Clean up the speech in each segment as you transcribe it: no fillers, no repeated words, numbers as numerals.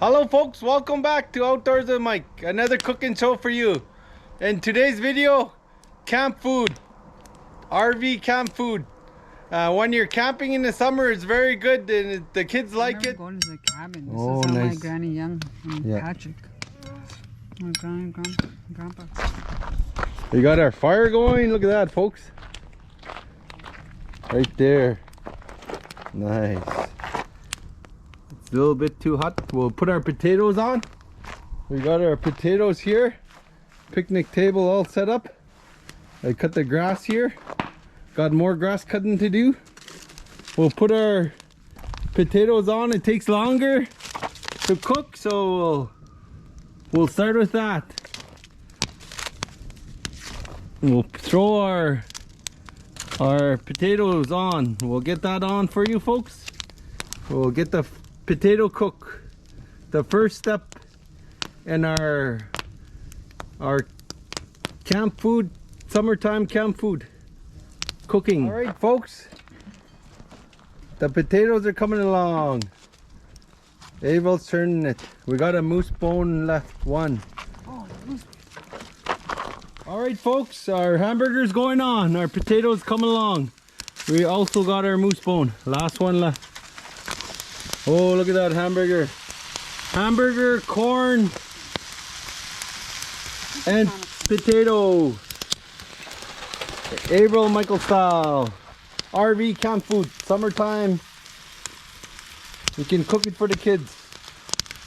Hello folks, welcome back to Outdoors with Mike, another cooking show for you. In today's video, camp food, RV camp food. When you're camping in the summer, it's very good and the kids like it. Going to the cabin. This Oh, is how nice. my Granny Young and Patrick. My grandpa. We got our fire going, look at that folks. Right there. Nice. It's a little bit too hot. We'll put our potatoes on. We got our potatoes here. Picnic table all set up. I cut the grass here. Got more grass cutting to do. We'll put our potatoes on. It takes longer to cook, so we'll start with that. We'll throw our potatoes on. We'll get that on for you folks. We'll get the potato cook. The first step in our camp food, summertime camp food cooking. All right folks, the potatoes are coming along. Abel's turning it. We got a moose bone left, one. All right folks, our hamburger's going on. Our potatoes coming along. We also got our moose bone, last one left. Oh, look at that hamburger. Hamburger, corn, and potato. April Michael style. RV camp food, summertime. You can cook it for the kids.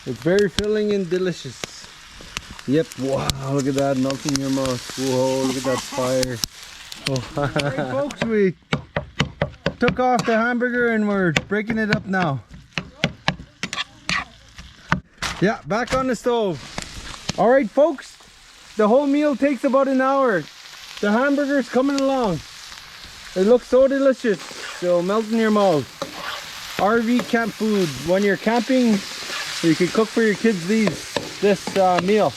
It's very filling and delicious. Yep, wow, look at that, melting in your mouth. Whoa, look at that fire. Oh. Alright folks, we took off the hamburger and we're breaking it up now. Yeah, back on the stove. Alright folks, the whole meal takes about an hour. The hamburger's coming along. It looks so delicious, so melt in your mouth. RV camp food. When you're camping, you can cook for your kids this meal.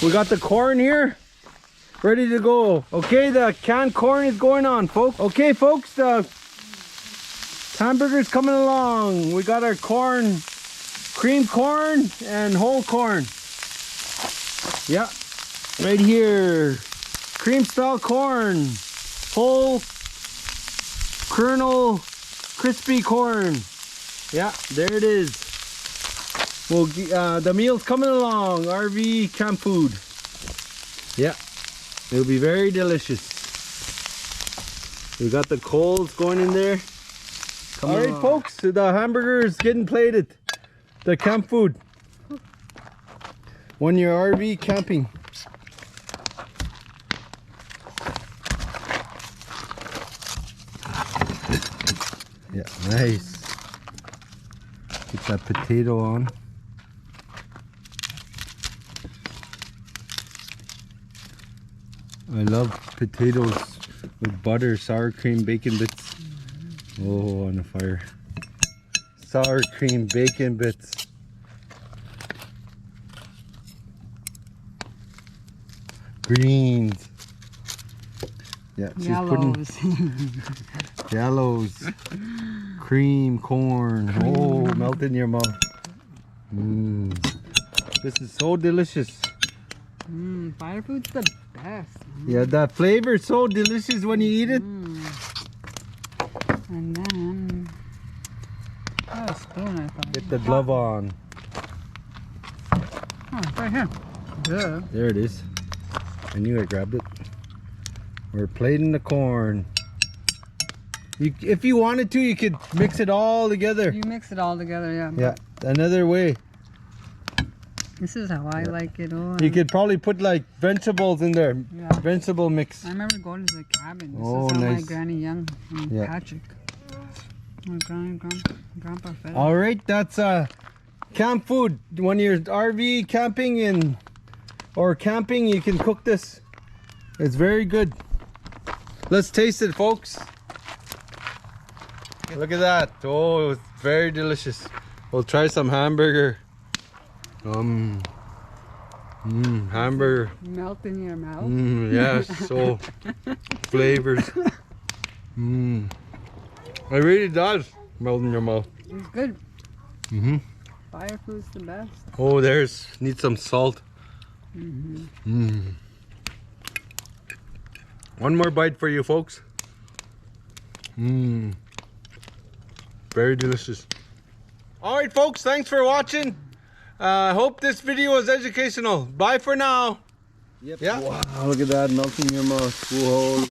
We got the corn here, ready to go. Okay, the canned corn is going on, folks. Okay, folks, the hamburger's coming along. We got our corn, cream corn and whole corn. Yeah, right here. Cream style corn, whole kernel, crispy corn. Yeah, there it is. Well, the meal's coming along. RV camp food. Yeah, it'll be very delicious. We got the coals going in there. All right, folks, the hamburger is getting plated. The camp food. When you're RV camping. Yeah, nice. Get that potato on. I love potatoes with butter, sour cream, bacon bits. Oh, on the fire. Sour cream, bacon bits. Greens. Yeah, she's Yellows. putting yellows. Cream, corn. Oh, melt in your mouth. This is so delicious. Fire food's the best. Yeah, that flavor is so delicious when you eat it. And then, a spoon I thought. Get the glove on. Oh, it's right here. Yeah. There it is. I knew I grabbed it. We're plating the corn. If you wanted to, you could mix it all together. You mix it all together, yeah. Yeah, another way. This is how I like it. Oh, You could probably put like vegetables in there. Yeah. Vegetable mix. I remember going to the cabin. This Oh, is how my nice. Granny Young and Yeah. Patrick. My grandpa fed us. All right, that's camp food. When you're RV camping or camping, you can cook this. It's very good. Let's taste it, folks. Look at that. Oh, it's very delicious. We'll try some hamburger. Hamburger. Melt in your mouth. Yes, so flavors. It really does melt in your mouth. It's good. Fire food's the best. Oh, need some salt. One more bite for you folks. Very delicious. All right, folks, thanks for watching. I hope this video was educational. Bye for now. Yep. Yeah. Wow, look at that melting in your mouth. Whoa.